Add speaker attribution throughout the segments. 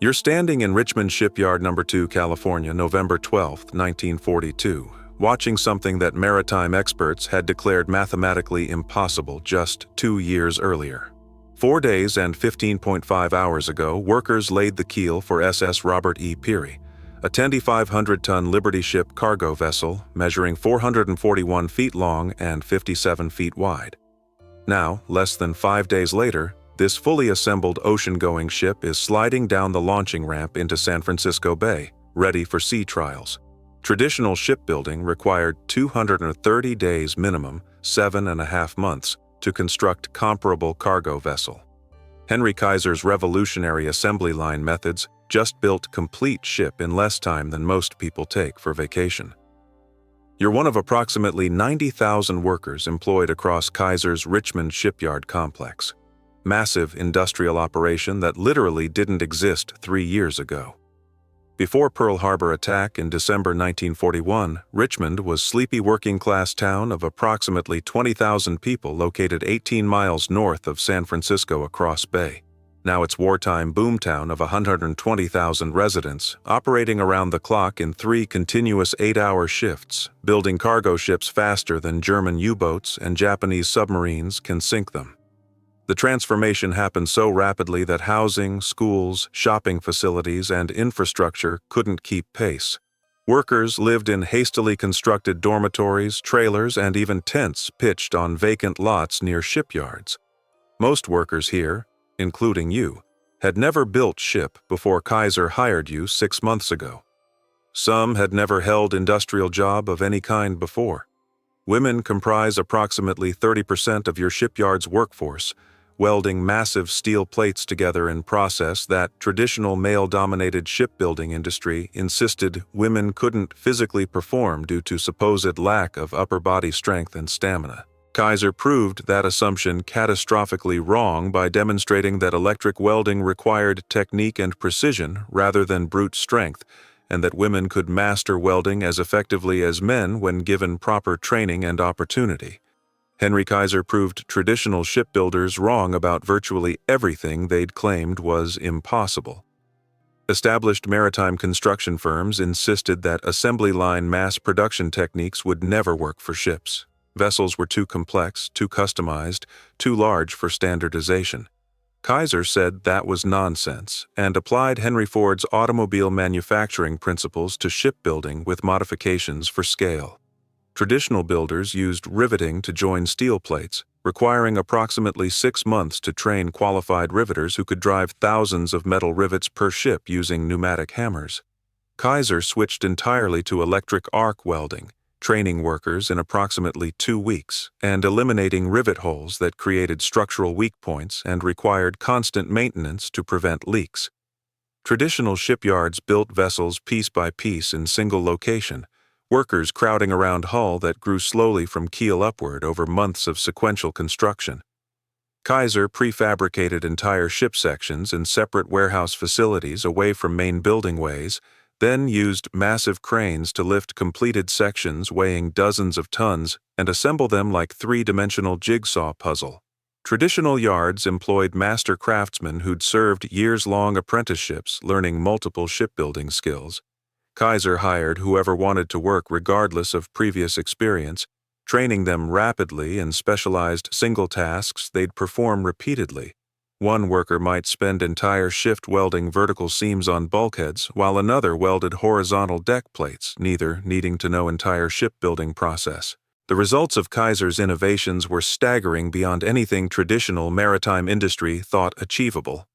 Speaker 1: You're standing in Richmond Shipyard No. 2, California, November 12, 1942, watching something that maritime experts had declared mathematically impossible just 2 years earlier. 4 days and 15.5 hours ago, workers laid the keel for SS Robert E. Peary, a 2,500-ton Liberty ship cargo vessel measuring 441 feet long and 57 feet wide. Now, less than 5 days later, this fully assembled ocean-going ship is sliding down the launching ramp into San Francisco Bay, ready for sea trials. Traditional shipbuilding required 230 days minimum, 7.5 months, to construct comparable cargo vessel. Henry Kaiser's revolutionary assembly line methods just built complete ship in less time than most people take for vacation. You're one of approximately 90,000 workers employed across Kaiser's Richmond shipyard complex. Massive industrial operation that literally didn't exist 3 years ago. Before Pearl Harbor attack in December 1941, Richmond was a sleepy working-class town of approximately 20,000 people located 18 miles north of San Francisco across bay. Now it's wartime boomtown of 120,000 residents, operating around the clock in 3 continuous 8-hour shifts, building cargo ships faster than German U-boats and Japanese submarines can sink them. The transformation happened so rapidly that housing, schools, shopping facilities, and infrastructure couldn't keep pace. Workers lived in hastily constructed dormitories, trailers, and even tents pitched on vacant lots near shipyards. Most workers here, including you, had never built ship before Kaiser hired you 6 months ago. Some had never held industrial job of any kind before. Women comprise approximately 30% of your shipyard's workforce, welding massive steel plates together in process that traditional male-dominated shipbuilding industry insisted women couldn't physically perform due to supposed lack of upper body strength and stamina. Kaiser proved that assumption catastrophically wrong by demonstrating that electric welding required technique and precision rather than brute strength, and that women could master welding as effectively as men when given proper training and opportunity. Henry Kaiser proved traditional shipbuilders wrong about virtually everything they'd claimed was impossible. Established maritime construction firms insisted that assembly line mass production techniques would never work for ships. Vessels were too complex, too customized, too large for standardization. Kaiser said that was nonsense and applied Henry Ford's automobile manufacturing principles to shipbuilding with modifications for scale. Traditional builders used riveting to join steel plates, requiring approximately 6 months to train qualified riveters who could drive thousands of metal rivets per ship using pneumatic hammers. Kaiser switched entirely to electric arc welding, training workers in approximately 2 weeks, and eliminating rivet holes that created structural weak points and required constant maintenance to prevent leaks. Traditional shipyards built vessels piece by piece in single location, workers crowding around hull that grew slowly from keel upward over months of sequential construction. Kaiser prefabricated entire ship sections in separate warehouse facilities away from main building ways, then used massive cranes to lift completed sections weighing dozens of tons and assemble them like 3-dimensional jigsaw puzzle. Traditional yards employed master craftsmen who'd served years-long apprenticeships learning multiple shipbuilding skills. Kaiser hired whoever wanted to work regardless of previous experience, training them rapidly in specialized single tasks they'd perform repeatedly. One worker might spend entire shift welding vertical seams on bulkheads, while another welded horizontal deck plates, neither needing to know entire shipbuilding process. The results of Kaiser's innovations were staggering beyond anything traditional maritime industry thought achievable.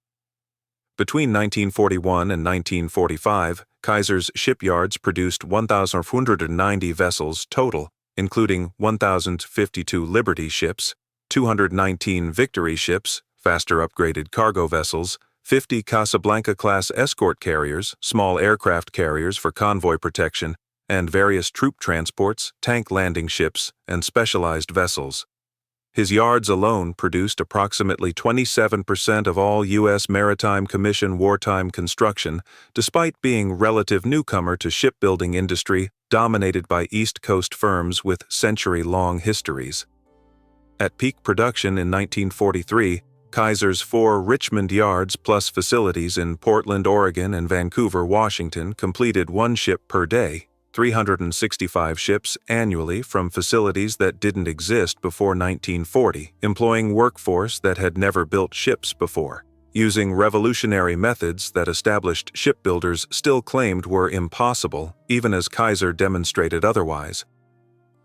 Speaker 1: Between 1941 and 1945, Kaiser's shipyards produced 1,490 vessels total, including 1,052 Liberty ships, 219 Victory ships, faster upgraded cargo vessels, 50 Casablanca-class escort carriers, small aircraft carriers for convoy protection, and various troop transports, tank landing ships, and specialized vessels. His yards alone produced approximately 27% of all U.S. Maritime Commission wartime construction, despite being relative newcomer to shipbuilding industry dominated by East Coast firms with century-long histories. At peak production in 1943, Kaiser's 4 Richmond yards plus facilities in Portland, Oregon and Vancouver, Washington completed 1 ship per day, 365 ships annually from facilities that didn't exist before 1940, employing workforce that had never built ships before, using revolutionary methods that established shipbuilders still claimed were impossible, even as Kaiser demonstrated otherwise.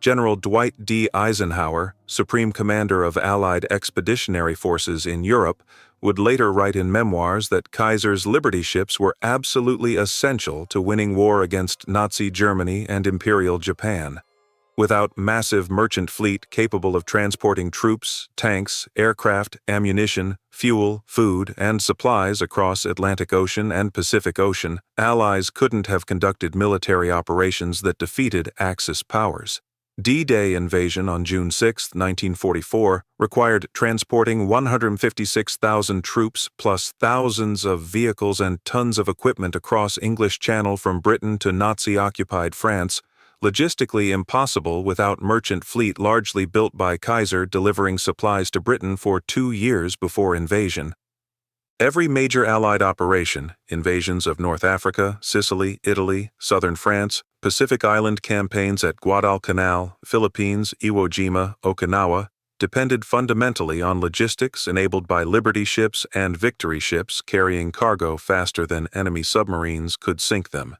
Speaker 1: General Dwight D. Eisenhower, Supreme Commander of Allied Expeditionary Forces in Europe, would later write in memoirs that Kaiser's Liberty ships were absolutely essential to winning war against Nazi Germany and Imperial Japan. Without massive merchant fleet capable of transporting troops, tanks, aircraft, ammunition, fuel, food, and supplies across Atlantic Ocean and Pacific Ocean, Allies couldn't have conducted military operations that defeated Axis powers. D-Day invasion on June 6, 1944, required transporting 156,000 troops plus thousands of vehicles and tons of equipment across English Channel from Britain to Nazi-occupied France, logistically impossible without merchant fleet largely built by Kaiser delivering supplies to Britain for 2 years before invasion. Every major Allied operation, invasions of North Africa, Sicily, Italy, southern France, Pacific Island campaigns at Guadalcanal, Philippines, Iwo Jima, Okinawa, depended fundamentally on logistics enabled by Liberty ships and Victory ships carrying cargo faster than enemy submarines could sink them.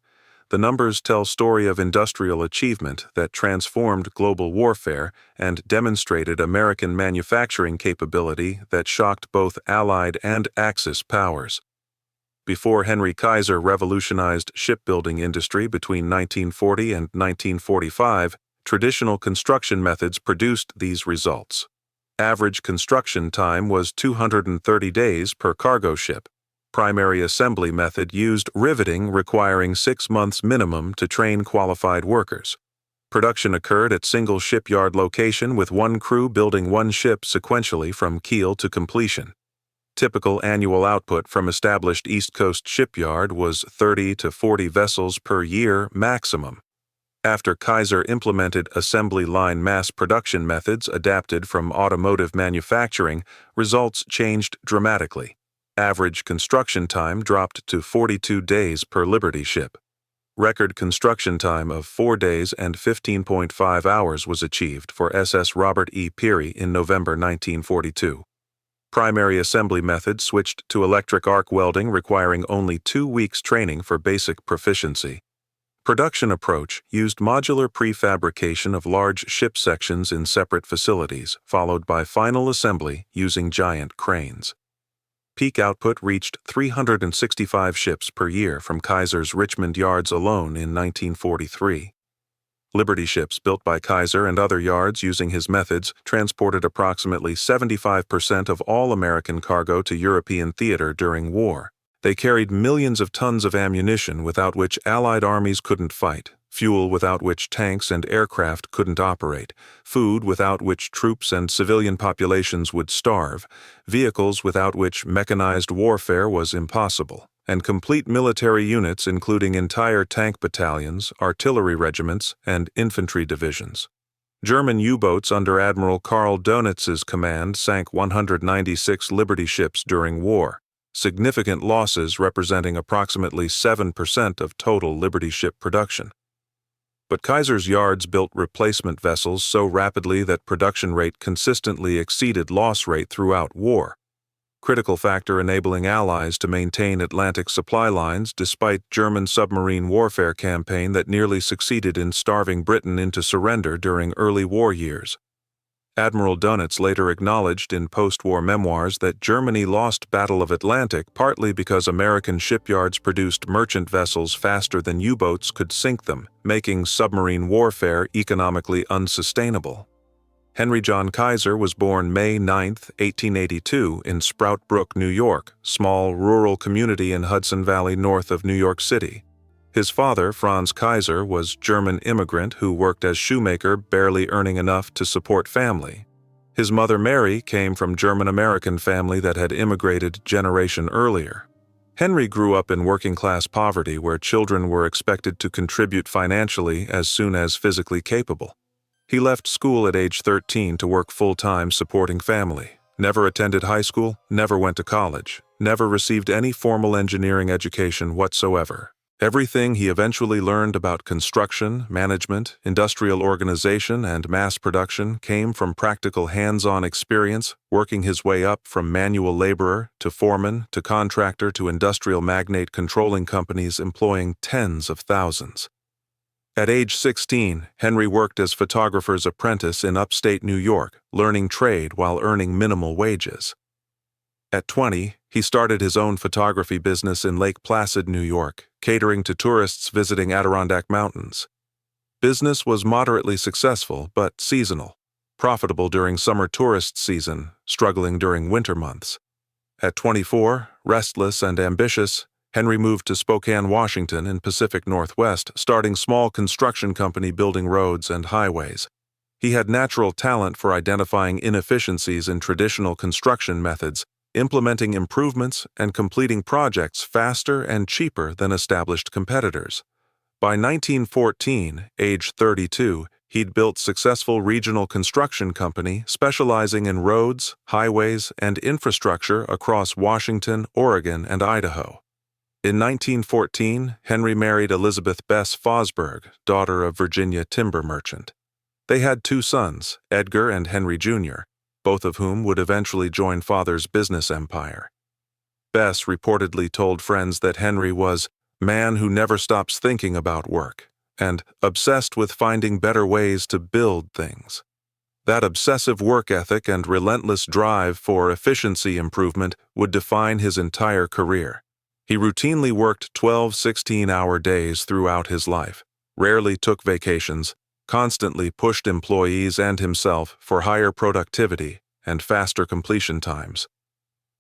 Speaker 1: The numbers tell story of industrial achievement that transformed global warfare and demonstrated American manufacturing capability that shocked both Allied and Axis powers. Before Henry Kaiser revolutionized shipbuilding industry between 1940 and 1945, traditional construction methods produced these results. Average construction time was 230 days per cargo ship. Primary assembly method used riveting, requiring 6 months minimum to train qualified workers. Production occurred at single shipyard location with 1 crew building 1 ship sequentially from keel to completion. Typical annual output from established East Coast shipyard was 30 to 40 vessels per year maximum. After Kaiser implemented assembly line mass production methods adapted from automotive manufacturing, results changed dramatically. Average construction time dropped to 42 days per Liberty ship. Record construction time of 4 days and 15.5 hours was achieved for SS Robert E. Peary in November 1942. Primary assembly method switched to electric arc welding, requiring only 2 weeks training for basic proficiency. Production approach used modular prefabrication of large ship sections in separate facilities, followed by final assembly using giant cranes. Peak output reached 365 ships per year from Kaiser's Richmond yards alone in 1943. Liberty ships built by Kaiser and other yards using his methods transported approximately 75% of all American cargo to European theater during war. They carried millions of tons of ammunition without which Allied armies couldn't fight, fuel without which tanks and aircraft couldn't operate, food without which troops and civilian populations would starve, vehicles without which mechanized warfare was impossible, and complete military units including entire tank battalions, artillery regiments, and infantry divisions. German U-boats under Admiral Karl Donitz's command sank 196 Liberty ships during war, significant losses representing approximately 7% of total Liberty ship production. But Kaiser's yards built replacement vessels so rapidly that production rate consistently exceeded loss rate throughout war, critical factor enabling Allies to maintain Atlantic supply lines despite German submarine warfare campaign that nearly succeeded in starving Britain into surrender during early war years. Admiral Dönitz later acknowledged in post-war memoirs that Germany lost Battle of Atlantic partly because American shipyards produced merchant vessels faster than U-boats could sink them, making submarine warfare economically unsustainable. Henry John Kaiser was born May 9, 1882, in Sprout Brook, New York, small rural community in Hudson Valley north of New York City. His father, Franz Kaiser, was German immigrant who worked as shoemaker, barely earning enough to support family. His mother, Mary, came from German-American family that had immigrated generation earlier. Henry grew up in working-class poverty where children were expected to contribute financially as soon as physically capable. He left school at age 13 to work full-time supporting family, Never attended high school, never went to college, never received any formal engineering education whatsoever. Everything he eventually learned about construction, management, industrial organization, and mass production came from practical hands-on experience, working his way up from manual laborer to foreman to contractor to industrial magnate controlling companies employing tens of thousands. At age 16, Henry worked as photographer's apprentice in upstate New York, learning trade while earning minimal wages. At 20, he started his own photography business in Lake Placid, New York, catering to tourists visiting Adirondack Mountains. Business was moderately successful, but seasonal, profitable during summer tourist season, struggling during winter months. At 24, restless and ambitious, Henry moved to Spokane, Washington in Pacific Northwest, starting small construction company building roads and highways. He had natural talent for identifying inefficiencies in traditional construction methods, implementing improvements and completing projects faster and cheaper than established competitors. By 1914, age 32, he'd built successful regional construction company specializing in roads, highways, and infrastructure across Washington, Oregon, and Idaho. In 1914, Henry married Elizabeth Bess Fosberg, daughter of Virginia timber merchant. They had 2 sons, Edgar and Henry Jr., both of whom would eventually join father's business empire. Bess reportedly told friends that Henry was man who never stops thinking about work and obsessed with finding better ways to build things. That obsessive work ethic and relentless drive for efficiency improvement would define his entire career. He routinely worked 12 16-hour days throughout his life, rarely took vacations, constantly pushed employees and himself for higher productivity and faster completion times.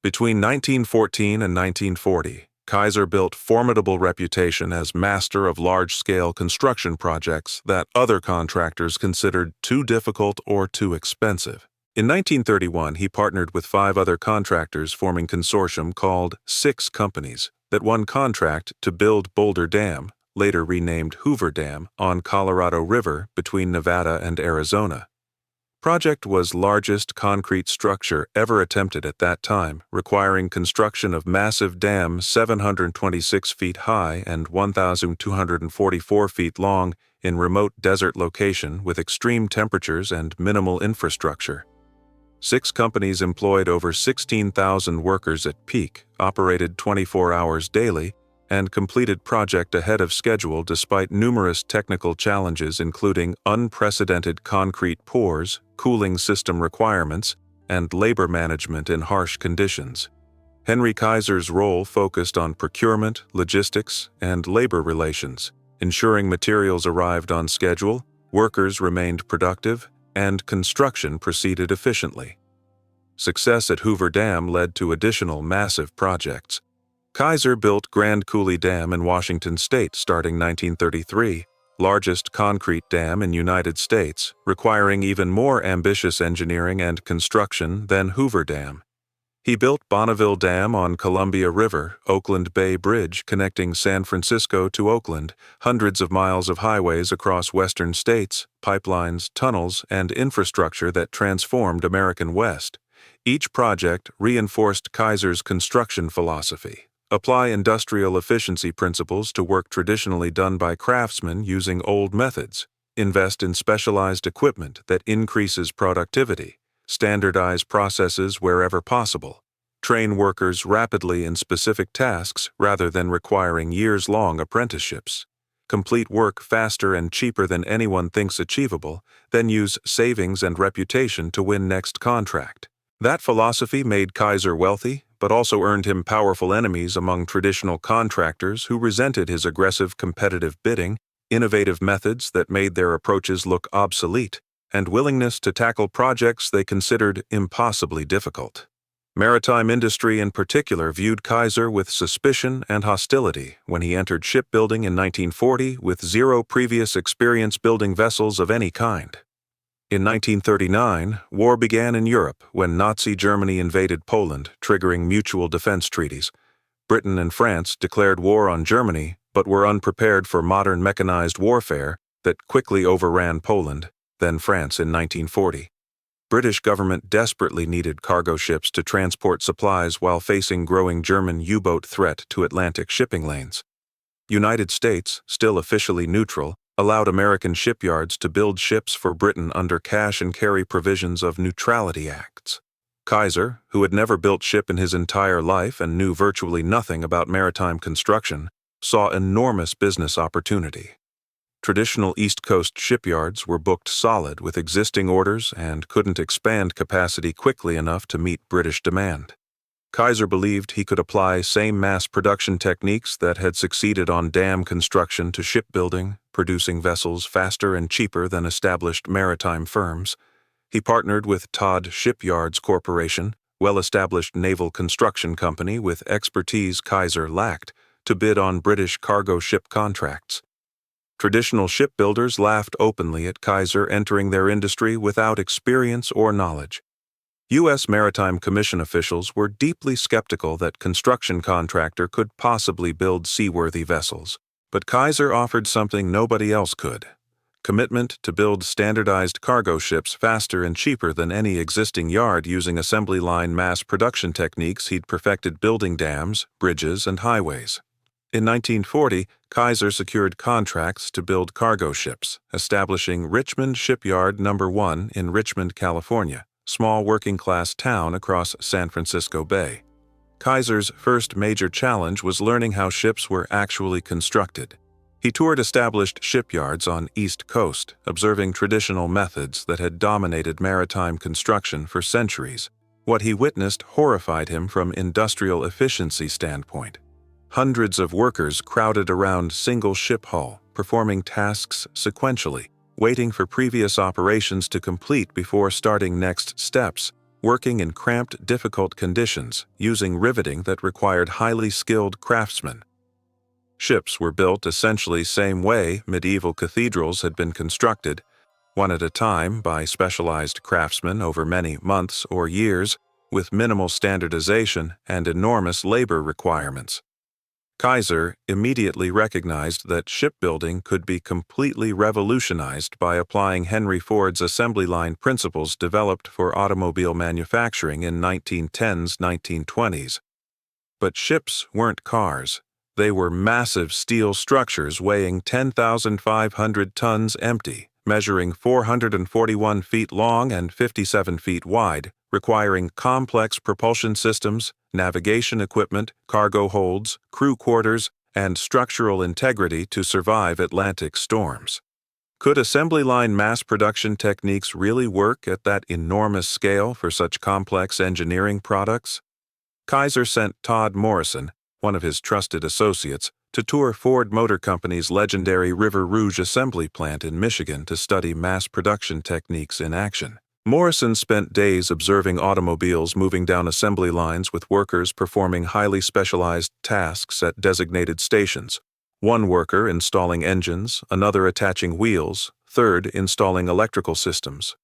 Speaker 1: Between 1914 and 1940, Kaiser built formidable reputation as master of large-scale construction projects that other contractors considered too difficult or too expensive. In 1931, he partnered with 5 other contractors forming a consortium called 6 Companies that won contract to build Boulder Dam, later renamed Hoover Dam, on Colorado River between Nevada and Arizona. Project was largest concrete structure ever attempted at that time, requiring construction of massive dam 726 feet high and 1,244 feet long in remote desert location with extreme temperatures and minimal infrastructure. 6 companies employed over 16,000 workers at peak, operated 24 hours daily, and completed project ahead of schedule despite numerous technical challenges including unprecedented concrete pours, cooling system requirements, and labor management in harsh conditions. Henry Kaiser's role focused on procurement, logistics, and labor relations, ensuring materials arrived on schedule, workers remained productive, and construction proceeded efficiently. Success at Hoover Dam led to additional massive projects. Kaiser built Grand Coulee Dam in Washington state starting 1933, largest concrete dam in United States, requiring even more ambitious engineering and construction than Hoover Dam. He built Bonneville Dam on Columbia River, Oakland Bay Bridge connecting San Francisco to Oakland, hundreds of miles of highways across western states, pipelines, tunnels, and infrastructure that transformed American West. Each project reinforced Kaiser's construction philosophy. Apply industrial efficiency principles to work traditionally done by craftsmen using old methods. Invest in specialized equipment that increases productivity. Standardize processes wherever possible. Train workers rapidly in specific tasks rather than requiring years-long apprenticeships. Complete work faster and cheaper than anyone thinks achievable, then use savings and reputation to win next contract. That philosophy made Kaiser wealthy, but also earned him powerful enemies among traditional contractors who resented his aggressive competitive bidding, innovative methods that made their approaches look obsolete, and willingness to tackle projects they considered impossibly difficult. Maritime industry in particular viewed Kaiser with suspicion and hostility when he entered shipbuilding in 1940 with 0 previous experience building vessels of any kind. In 1939, war began in Europe when Nazi Germany invaded Poland, triggering mutual defense treaties. Britain and France declared war on Germany, but were unprepared for modern mechanized warfare that quickly overran Poland, then France in 1940. British government desperately needed cargo ships to transport supplies while facing growing German U-boat threat to Atlantic shipping lanes. United States, still officially neutral, allowed American shipyards to build ships for Britain under cash and carry provisions of neutrality acts. Kaiser, who had never built ship in his entire life and knew virtually nothing about maritime construction, saw enormous business opportunity. Traditional East Coast shipyards were booked solid with existing orders and couldn't expand capacity quickly enough to meet British demand. Kaiser believed he could apply same mass production techniques that had succeeded on dam construction to shipbuilding, producing vessels faster and cheaper than established maritime firms. He partnered with Todd Shipyards Corporation, well-established naval construction company with expertise Kaiser lacked, to bid on British cargo ship contracts. Traditional shipbuilders laughed openly at Kaiser entering their industry without experience or knowledge. U.S. Maritime Commission officials were deeply skeptical that construction contractor could possibly build seaworthy vessels, but Kaiser offered something nobody else could: commitment to build standardized cargo ships faster and cheaper than any existing yard using assembly line mass production techniques he'd perfected building dams, bridges, and highways. In 1940, Kaiser secured contracts to build cargo ships, establishing Richmond Shipyard No. 1 in Richmond, California, small working-class town across San Francisco Bay. Kaiser's first major challenge was learning how ships were actually constructed. He toured established shipyards on East Coast, observing traditional methods that had dominated maritime construction for centuries. What he witnessed horrified him from industrial efficiency standpoint. Hundreds of workers crowded around single ship hull, performing tasks sequentially, waiting for previous operations to complete before starting next steps, working in cramped, difficult conditions, using riveting that required highly skilled craftsmen. Ships were built essentially same way medieval cathedrals had been constructed, one at a time by specialized craftsmen over many months or years, with minimal standardization and enormous labor requirements. Kaiser immediately recognized that shipbuilding could be completely revolutionized by applying Henry Ford's assembly line principles developed for automobile manufacturing in 1910s, 1920s. But ships weren't cars. They were massive steel structures weighing 10,500 tons empty, measuring 441 feet long and 57 feet wide, requiring complex propulsion systems, navigation equipment, cargo holds, crew quarters, and structural integrity to survive Atlantic storms. Could assembly line mass production techniques really work at that enormous scale for such complex engineering products? Kaiser sent Todd Morrison, one of his trusted associates, to tour Ford Motor Company's legendary River Rouge assembly plant in Michigan to study mass production techniques in action. Morrison spent days observing automobiles moving down assembly lines with workers performing highly specialized tasks at designated stations. One worker installing engines, another attaching wheels, third installing electrical systems.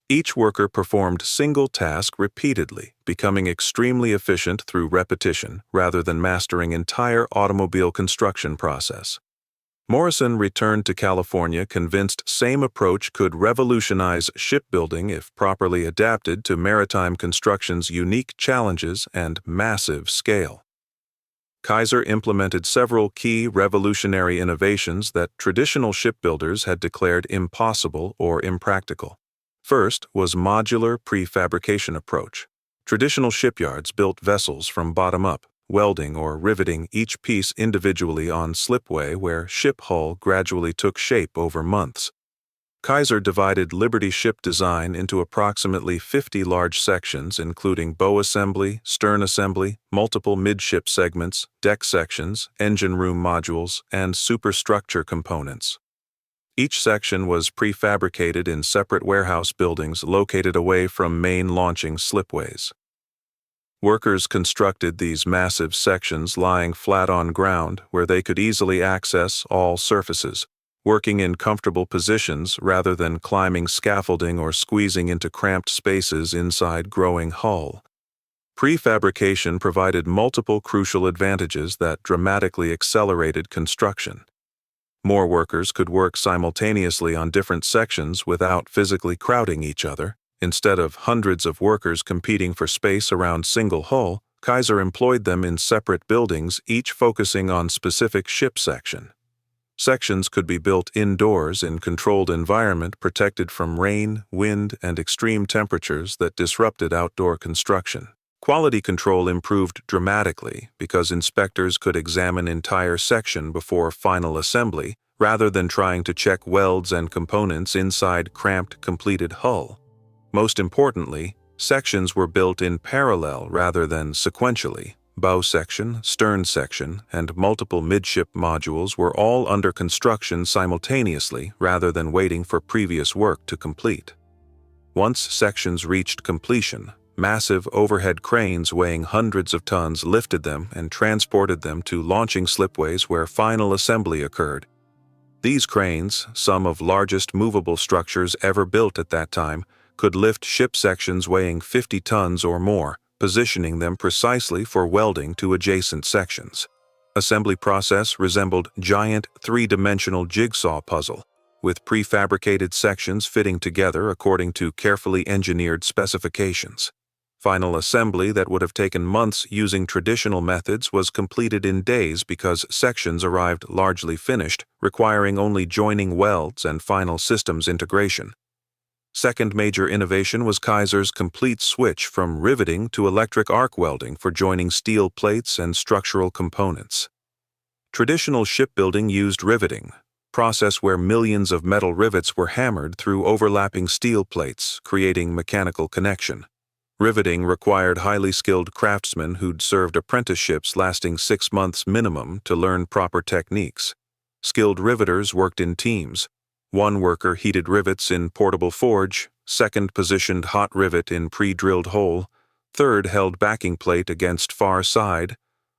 Speaker 1: Each worker performed single task repeatedly, becoming extremely efficient through repetition rather than mastering entire automobile construction process. Morrison returned to California convinced same approach could revolutionize shipbuilding if properly adapted to maritime construction's unique challenges and massive scale. Kaiser implemented several key revolutionary innovations that traditional shipbuilders had declared impossible or impractical. First was modular prefabrication approach. Traditional shipyards built vessels from bottom up, welding or riveting each piece individually on slipway where ship hull gradually took shape over months. Kaiser divided Liberty ship design into approximately 50 large sections including bow assembly, stern assembly, multiple midship segments, deck sections, engine room modules, and superstructure components. Each section was prefabricated in separate warehouse buildings located away from main launching slipways. Workers constructed these massive sections lying flat on ground where they could easily access all surfaces, working in comfortable positions rather than climbing scaffolding or squeezing into cramped spaces inside growing hull. Prefabrication provided multiple crucial advantages that dramatically accelerated construction. More workers could work simultaneously on different sections without physically crowding each other, Instead of hundreds of workers competing for space around single hull, Kaiser employed them in separate buildings, each focusing on specific ship section. Sections could be built indoors in controlled environment protected from rain, wind, and extreme temperatures that disrupted outdoor construction. Quality control improved dramatically because inspectors could examine entire section before final assembly, rather than trying to check welds and components inside cramped, completed hull. Most importantly, sections were built in parallel rather than sequentially. Bow section, stern section, and multiple midship modules were all under construction simultaneously rather than waiting for previous work to complete. Once sections reached completion, massive overhead cranes weighing hundreds of tons lifted them and transported them to launching slipways where final assembly occurred. These cranes, some of largest movable structures ever built at that time, could lift ship sections weighing 50 tons or more, positioning them precisely for welding to adjacent sections. Assembly process resembled giant three-dimensional jigsaw puzzle, with prefabricated sections fitting together according to carefully engineered specifications. Final assembly that would have taken months using traditional methods was completed in days because sections arrived largely finished, requiring only joining welds and final systems integration. Second major innovation was Kaiser's complete switch from riveting to electric arc welding for joining steel plates and structural components. Traditional shipbuilding used riveting, process where millions of metal rivets were hammered through overlapping steel plates, creating mechanical connection. Riveting required highly skilled craftsmen who'd served apprenticeships lasting 6 months minimum to learn proper techniques. Skilled riveters worked in teams. One worker heated rivets in portable forge, second positioned hot rivet in pre-drilled hole, third held backing plate against far side,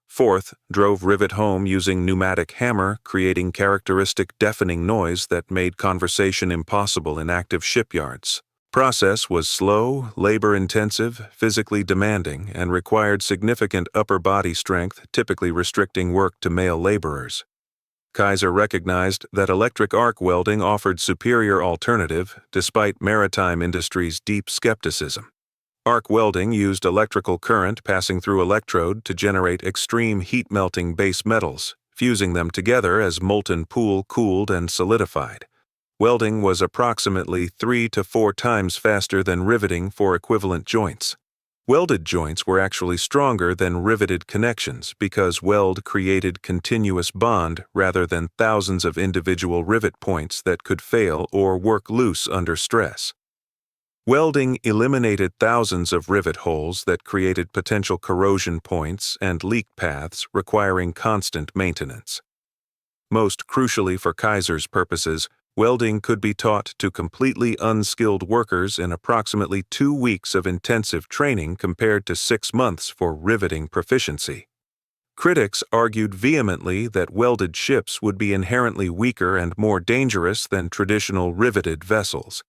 Speaker 1: fourth drove rivet home using pneumatic hammer, creating characteristic deafening noise that made conversation impossible in active shipyards. Process was slow, labor-intensive, physically demanding, and required significant upper body strength, typically restricting work to male laborers. Kaiser recognized that electric arc welding offered superior alternative despite maritime industry's deep skepticism. Arc welding used electrical current passing through electrode to generate extreme heat-melting base metals, fusing them together as molten pool cooled and solidified. Welding was approximately 3 to 4 times faster than riveting for equivalent joints. Welded joints were actually stronger than riveted connections because weld created continuous bond rather than thousands of individual rivet points that could fail or work loose under stress. Welding eliminated thousands of rivet holes that created potential corrosion points and leak paths requiring constant maintenance. Most crucially for Kaiser's purposes, welding could be taught to completely unskilled workers in approximately 2 weeks of intensive training compared to 6 months for riveting proficiency. Critics argued vehemently that welded ships would be inherently weaker and more dangerous than traditional riveted vessels.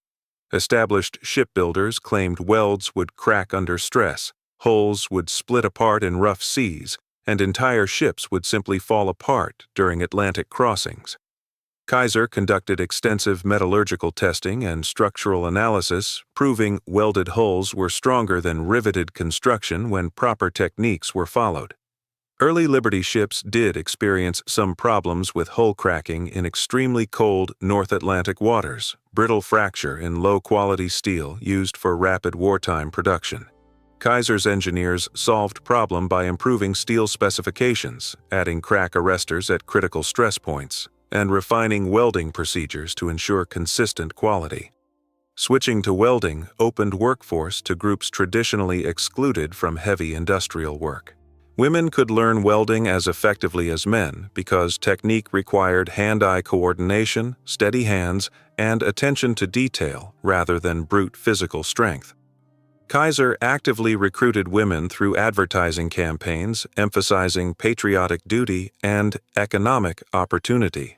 Speaker 1: Established shipbuilders claimed welds would crack under stress, hulls would split apart in rough seas, and entire ships would simply fall apart during Atlantic crossings. Kaiser conducted extensive metallurgical testing and structural analysis, proving welded hulls were stronger than riveted construction when proper techniques were followed. Early Liberty ships did experience some problems with hull cracking in extremely cold North Atlantic waters, brittle fracture in low-quality steel used for rapid wartime production. Kaiser's engineers solved problem by improving steel specifications, adding crack arresters at critical stress points, and refining welding procedures to ensure consistent quality. Switching to welding opened workforce to groups traditionally excluded from heavy industrial work. Women could learn welding as effectively as men because technique required hand-eye coordination, steady hands, and attention to detail rather than brute physical strength. Kaiser actively recruited women through advertising campaigns emphasizing patriotic duty and economic opportunity.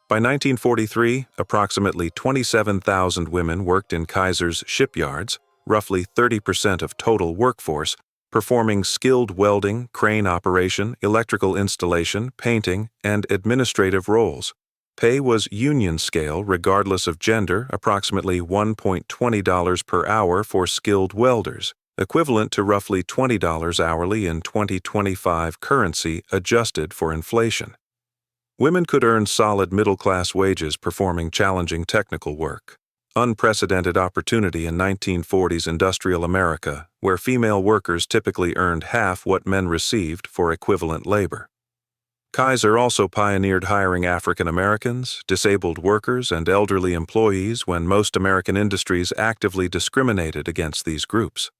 Speaker 1: By 1943, approximately 27,000 women worked in Kaiser's shipyards, roughly 30% of total workforce, performing skilled welding, crane operation, electrical installation, painting, and administrative roles. Pay was union scale regardless of gender, approximately $1.20 per hour for skilled welders, equivalent to roughly $20 hourly in 2025 currency adjusted for inflation. Women could earn solid middle-class wages performing challenging technical work. Unprecedented opportunity in 1940s industrial America, where female workers typically earned half what men received for equivalent labor. Kaiser also pioneered hiring African Americans, disabled workers, and elderly employees when most American industries actively discriminated against these groups.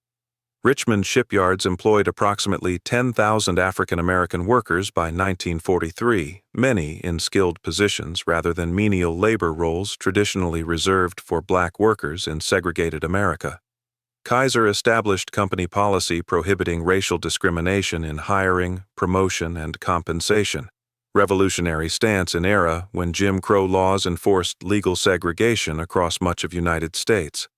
Speaker 1: Richmond shipyards employed approximately 10,000 African American workers by 1943, many in skilled positions rather than menial labor roles traditionally reserved for black workers in segregated America. Kaiser established company policy prohibiting racial discrimination in hiring, promotion, and compensation. Revolutionary stance in era when Jim Crow laws enforced legal segregation across much of United States.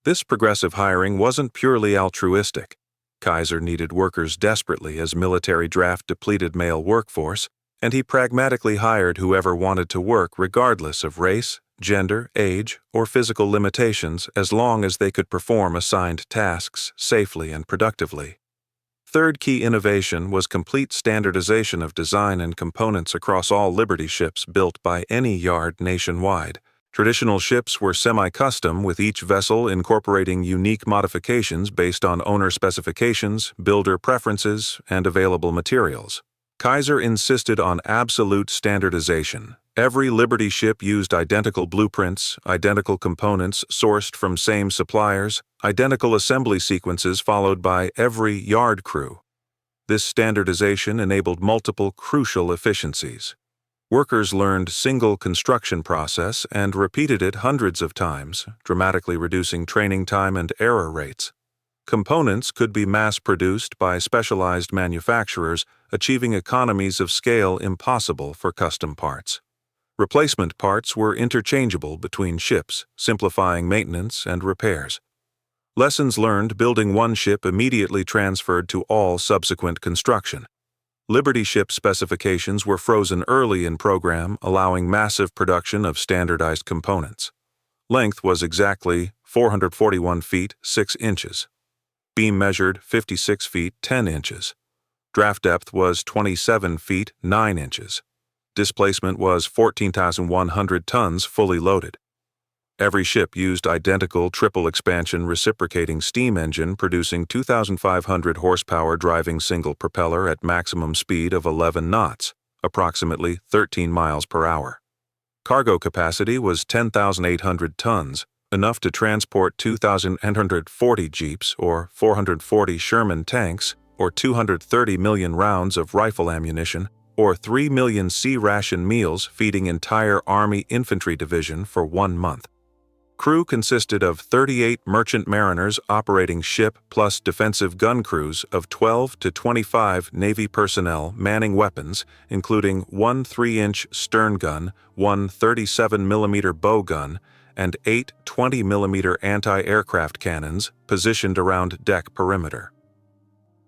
Speaker 1: This progressive hiring wasn't purely altruistic. Kaiser needed workers desperately as military draft depleted male workforce, and he pragmatically hired whoever wanted to work regardless of race, gender, age, or physical limitations as long as they could perform assigned tasks safely and productively. Third key innovation was complete standardization of design and components across all Liberty ships built by any yard nationwide. Traditional ships were semi-custom, with each vessel incorporating unique modifications based on owner specifications, builder preferences, and available materials. Kaiser insisted on absolute standardization. Every Liberty ship used identical blueprints, identical components sourced from same suppliers, identical assembly sequences followed by every yard crew. This standardization enabled multiple crucial efficiencies. Workers learned single construction process and repeated it hundreds of times, dramatically reducing training time and error rates. Components could be mass-produced by specialized manufacturers, achieving economies of scale impossible for custom parts. Replacement parts were interchangeable between ships, simplifying maintenance and repairs. Lessons learned building one ship immediately transferred to all subsequent construction. Liberty ship specifications were frozen early in program, allowing massive production of standardized components. Length was exactly 441 feet 6 inches. Beam measured 56 feet 10 inches. Draft depth was 27 feet 9 inches. Displacement was 14,100 tons fully loaded. Every ship used identical triple-expansion reciprocating steam engine producing 2,500 horsepower driving single propeller at maximum speed of 11 knots, approximately 13 miles per hour. Cargo capacity was 10,800 tons, enough to transport 2,840 jeeps or 440 Sherman tanks or 230 million rounds of rifle ammunition or 3 million C-ration meals feeding entire Army Infantry Division for 1 month. Crew consisted of 38 merchant mariners operating ship plus defensive gun crews of 12 to 25 Navy personnel manning weapons, including one 3-inch stern gun, one 37mm bow gun, and 8 20mm anti-aircraft cannons positioned around deck perimeter.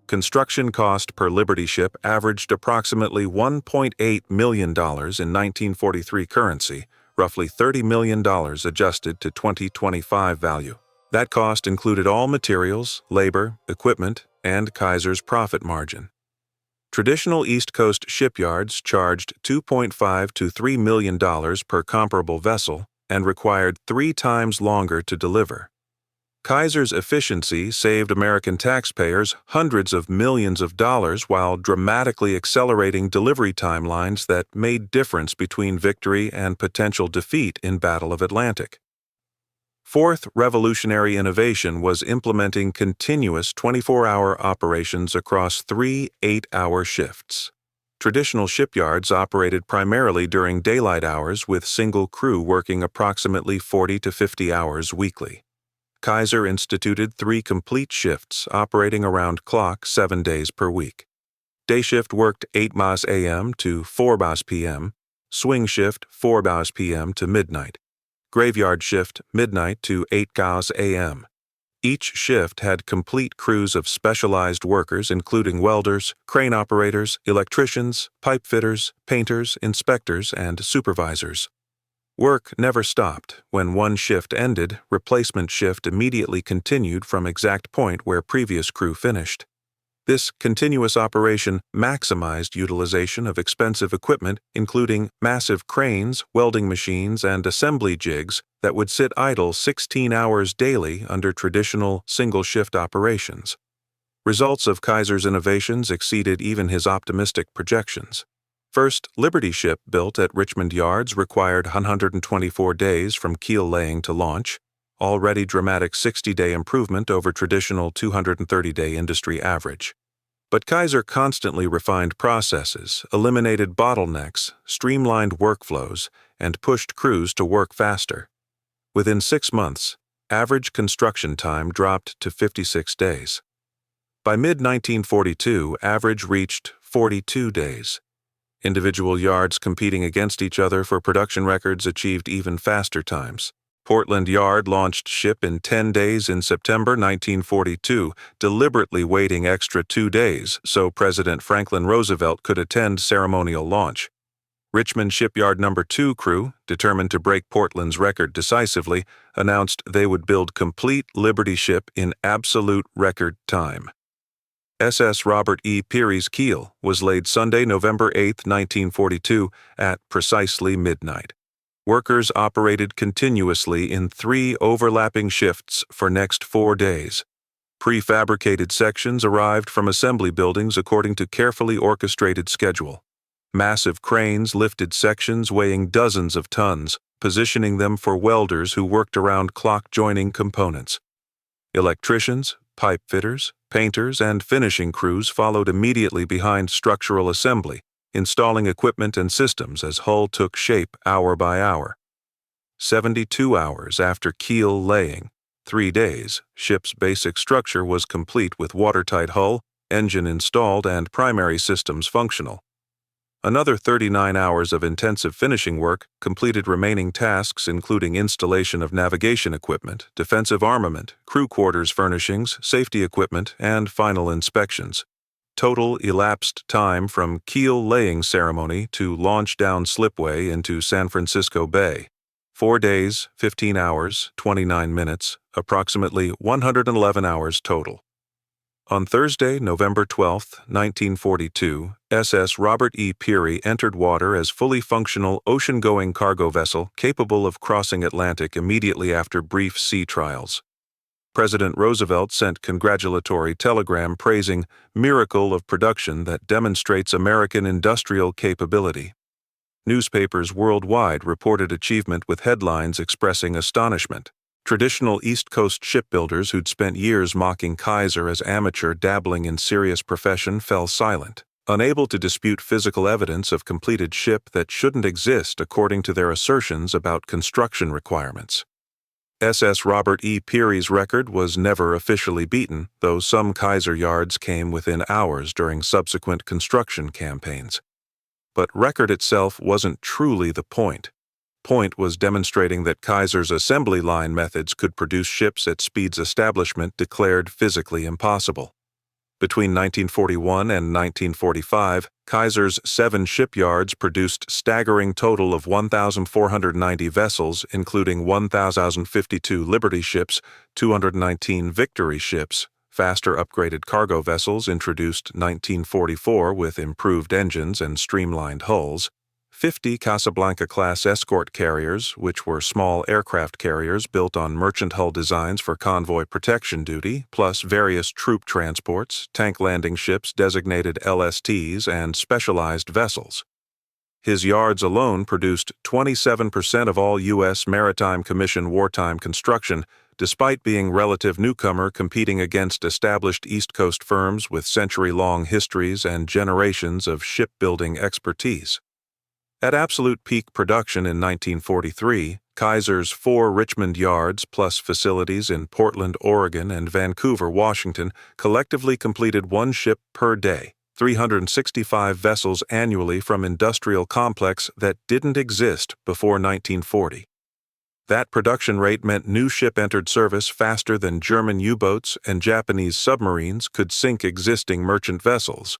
Speaker 1: Construction cost per Liberty ship averaged approximately $1.8 million in 1943 currency, roughly $30 million adjusted to 2025 value. That cost included all materials, labor, equipment, and Kaiser's profit margin. Traditional East Coast shipyards charged $2.5 to $3 million per comparable vessel and required 3 times longer to deliver. Kaiser's efficiency saved American taxpayers hundreds of millions of dollars while dramatically accelerating delivery timelines that made difference between victory and potential defeat in Battle of Atlantic. Fourth revolutionary innovation was implementing continuous 24-hour operations across 3 8-hour shifts. Traditional shipyards operated primarily during daylight hours with single crew working approximately 40 to 50 hours weekly. Kaiser instituted 3 complete shifts operating around clock 7 days per week. Day shift worked 8 a.m. to 4 p.m., swing shift 4 p.m. to midnight, graveyard shift midnight to 8 a.m. Each shift had complete crews of specialized workers including welders, crane operators, electricians, pipe fitters, painters, inspectors, and supervisors. Work never stopped. When one shift ended, replacement shift immediately continued from exact point where previous crew finished. This continuous operation maximized utilization of expensive equipment, including massive cranes, welding machines, and assembly jigs that would sit idle 16 hours daily under traditional single-shift operations. Results of Kaiser's innovations exceeded even his optimistic projections. First, Liberty ship built at Richmond Yards required 124 days from keel laying to launch, already dramatic 60-day improvement over traditional 230-day industry average. But Kaiser constantly refined processes, eliminated bottlenecks, streamlined workflows, and pushed crews to work faster. Within 6 months, average construction time dropped to 56 days. By mid-1942, average reached 42 days. Individual yards competing against each other for production records achieved even faster times. Portland Yard launched ship in 10 days in September 1942, deliberately waiting extra 2 days so President Franklin Roosevelt could attend ceremonial launch. Richmond Shipyard No. 2 crew, determined to break Portland's record decisively, announced they would build complete Liberty ship in absolute record time. SS Robert E. Peary's keel was laid Sunday, November 8, 1942, at precisely midnight. Workers operated continuously in 3 overlapping shifts for next 4 days. Prefabricated sections arrived from assembly buildings according to carefully orchestrated schedule. Massive cranes lifted sections weighing dozens of tons, positioning them for welders who worked around clock-joining components. Electricians, pipe fitters, painters, and finishing crews followed immediately behind structural assembly, installing equipment and systems as hull took shape hour by hour. 72 hours after keel laying, 3 days, ship's basic structure was complete with watertight hull, engine installed, and primary systems functional. Another 39 hours of intensive finishing work completed remaining tasks including installation of navigation equipment, defensive armament, crew quarters furnishings, safety equipment, and final inspections. Total elapsed time from keel laying ceremony to launch down slipway into San Francisco Bay. 4 days, 15 hours, 29 minutes, approximately 111 hours total. On Thursday, November 12, 1942, SS Robert E. Peary entered water as fully functional ocean-going cargo vessel capable of crossing Atlantic immediately after brief sea trials. President Roosevelt sent congratulatory telegram praising "miracle of production that demonstrates American industrial capability." Newspapers worldwide reported achievement with headlines expressing astonishment. Traditional East Coast shipbuilders who'd spent years mocking Kaiser as amateur dabbling in serious profession fell silent, unable to dispute physical evidence of completed ship that shouldn't exist according to their assertions about construction requirements. SS Robert E. Peary's record was never officially beaten, though some Kaiser yards came within hours during subsequent construction campaigns. But record itself wasn't truly the point. Point was demonstrating that Kaiser's assembly line methods could produce ships at speeds establishment declared physically impossible. Between 1941 and 1945, Kaiser's 7 shipyards produced staggering total of 1,490 vessels, including 1,052 Liberty ships, 219 Victory ships, faster upgraded cargo vessels introduced 1944 with improved engines and streamlined hulls, 50 Casablanca-class escort carriers, which were small aircraft carriers built on merchant hull designs for convoy protection duty, plus various troop transports, tank landing ships designated LSTs, and specialized vessels. His yards alone produced 27% of all U.S. Maritime Commission wartime construction, despite being relative newcomer competing against established East Coast firms with century-long histories and generations of shipbuilding expertise. At absolute peak production in 1943, Kaiser's 4 Richmond yards plus facilities in Portland, Oregon and Vancouver, Washington collectively completed 1 ship per day, 365 vessels annually from industrial complex that didn't exist before 1940. That production rate meant new ship entered service faster than German U-boats and Japanese submarines could sink existing merchant vessels.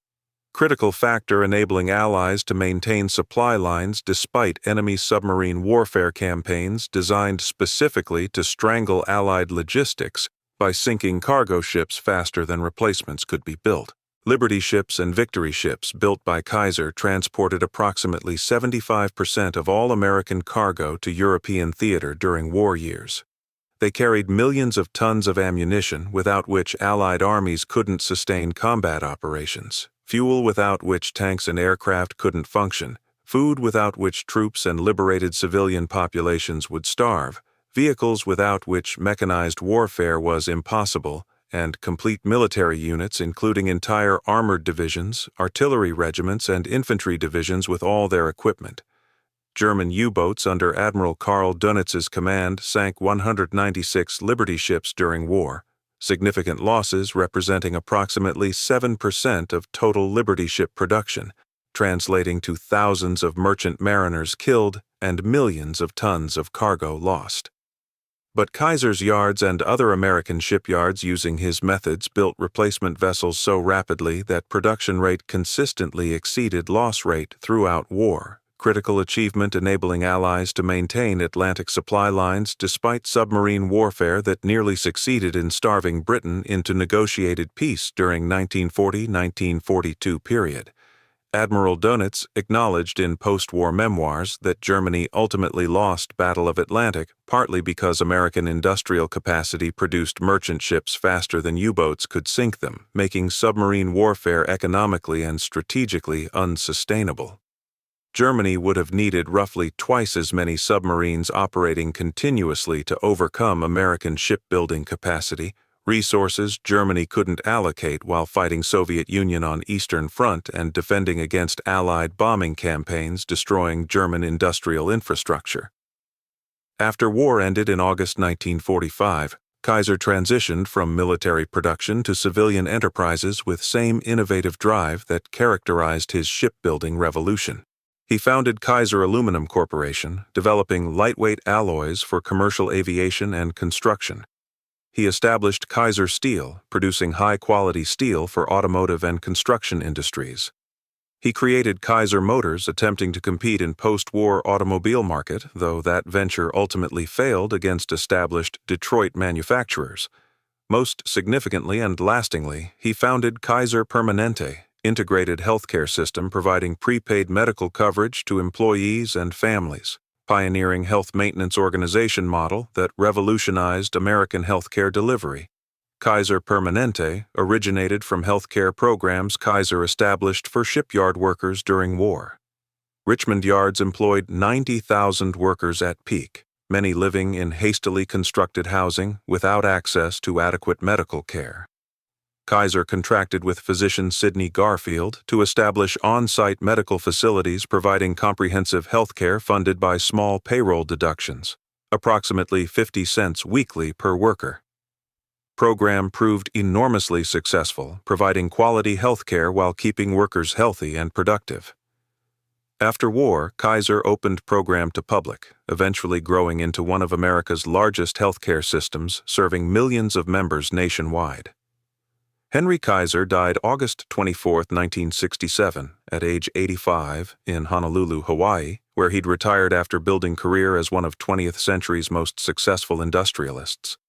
Speaker 1: Critical factor enabling allies to maintain supply lines despite enemy submarine warfare campaigns designed specifically to strangle Allied logistics by sinking cargo ships faster than replacements could be built. Liberty ships and Victory ships built by Kaiser transported approximately 75% of all American cargo to European theater during war years. They carried millions of tons of ammunition without which Allied armies couldn't sustain combat operations, fuel without which tanks and aircraft couldn't function, food without which troops and liberated civilian populations would starve, vehicles without which mechanized warfare was impossible, and complete military units including entire armored divisions, artillery regiments, and infantry divisions with all their equipment. German U-boats under Admiral Karl Dönitz's command sank 196 Liberty ships during war, significant losses representing approximately 7% of total Liberty ship production, translating to thousands of merchant mariners killed and millions of tons of cargo lost. But Kaiser's yards and other American shipyards using his methods built replacement vessels so rapidly that production rate consistently exceeded loss rate throughout war, critical achievement enabling Allies to maintain Atlantic supply lines despite submarine warfare that nearly succeeded in starving Britain into negotiated peace during 1940-1942 period. Admiral Dönitz acknowledged in post-war memoirs that Germany ultimately lost Battle of Atlantic partly because American industrial capacity produced merchant ships faster than U-boats could sink them, making submarine warfare economically and strategically unsustainable. Germany would have needed roughly twice as many submarines operating continuously to overcome American shipbuilding capacity, resources Germany couldn't allocate while fighting Soviet Union on Eastern Front and defending against Allied bombing campaigns destroying German industrial infrastructure. After war ended in August 1945, Kaiser transitioned from military production to civilian enterprises with same innovative drive that characterized his shipbuilding revolution. He founded Kaiser Aluminum Corporation, developing lightweight alloys for commercial aviation and construction. He established Kaiser Steel, producing high-quality steel for automotive and construction industries. He created Kaiser Motors, attempting to compete in post-war automobile market, though that venture ultimately failed against established Detroit manufacturers. Most significantly and lastingly, he founded Kaiser Permanente, integrated healthcare system providing prepaid medical coverage to employees and families, pioneering health maintenance organization model that revolutionized American healthcare delivery. Kaiser Permanente originated from healthcare programs Kaiser established for shipyard workers during war. Richmond yards employed 90,000 workers at peak, many living in hastily constructed housing without access to adequate medical care. Kaiser contracted with physician Sidney Garfield to establish on-site medical facilities providing comprehensive health care funded by small payroll deductions, approximately 50 cents weekly per worker. Program proved enormously successful, providing quality health care while keeping workers healthy and productive. After war, Kaiser opened program to public, eventually growing into one of America's largest healthcare systems, serving millions of members nationwide. Henry Kaiser died August 24, 1967, at age 85, in Honolulu, Hawaii, where he'd retired after building career as one of 20th century's most successful industrialists.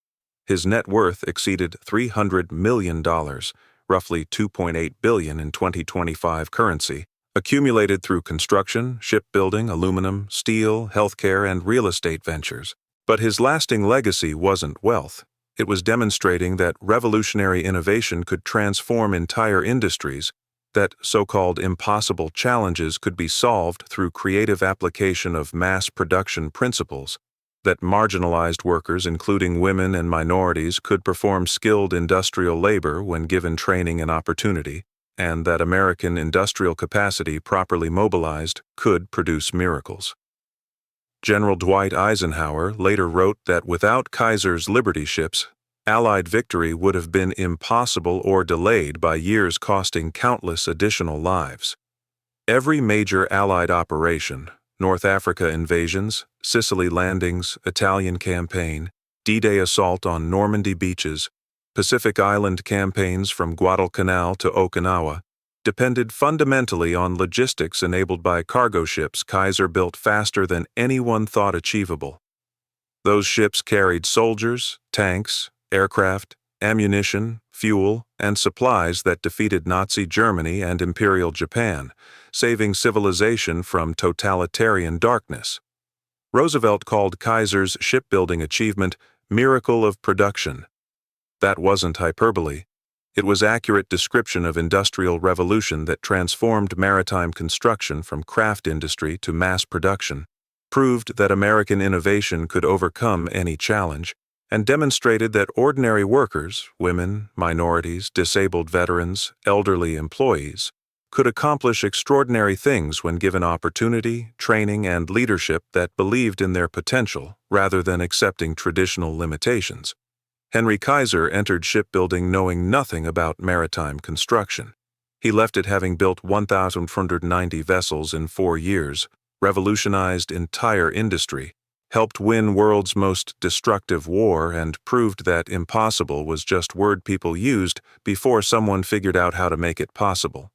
Speaker 1: His net worth exceeded $300 million, roughly $2.8 billion in 2025 currency, accumulated through construction, shipbuilding, aluminum, steel, healthcare, and real estate ventures. But his lasting legacy wasn't wealth. It was demonstrating that revolutionary innovation could transform entire industries, that so-called impossible challenges could be solved through creative application of mass production principles, that marginalized workers, including women and minorities, could perform skilled industrial labor when given training and opportunity, and that American industrial capacity properly mobilized could produce miracles. General Dwight Eisenhower later wrote that without Kaiser's Liberty ships, Allied victory would have been impossible or delayed by years costing countless additional lives. Every major Allied operation, North Africa invasions, Sicily landings, Italian campaign, D-Day assault on Normandy beaches, Pacific Island campaigns from Guadalcanal to Okinawa, depended fundamentally on logistics enabled by cargo ships Kaiser built faster than anyone thought achievable. Those ships carried soldiers, tanks, aircraft, ammunition, fuel, and supplies that defeated Nazi Germany and Imperial Japan, saving civilization from totalitarian darkness. Roosevelt called Kaiser's shipbuilding achievement "miracle of production." That wasn't hyperbole. It was accurate description of industrial revolution that transformed maritime construction from craft industry to mass production, proved that American innovation could overcome any challenge, and demonstrated that ordinary workers, women, minorities, disabled veterans, elderly employees, could accomplish extraordinary things when given opportunity, training, and leadership that believed in their potential rather than accepting traditional limitations. Henry Kaiser entered shipbuilding knowing nothing about maritime construction. He left it having built 1,490 vessels in 4 years, revolutionized entire industry, helped win world's most destructive war, and proved that impossible was just word people used before someone figured out how to make it possible.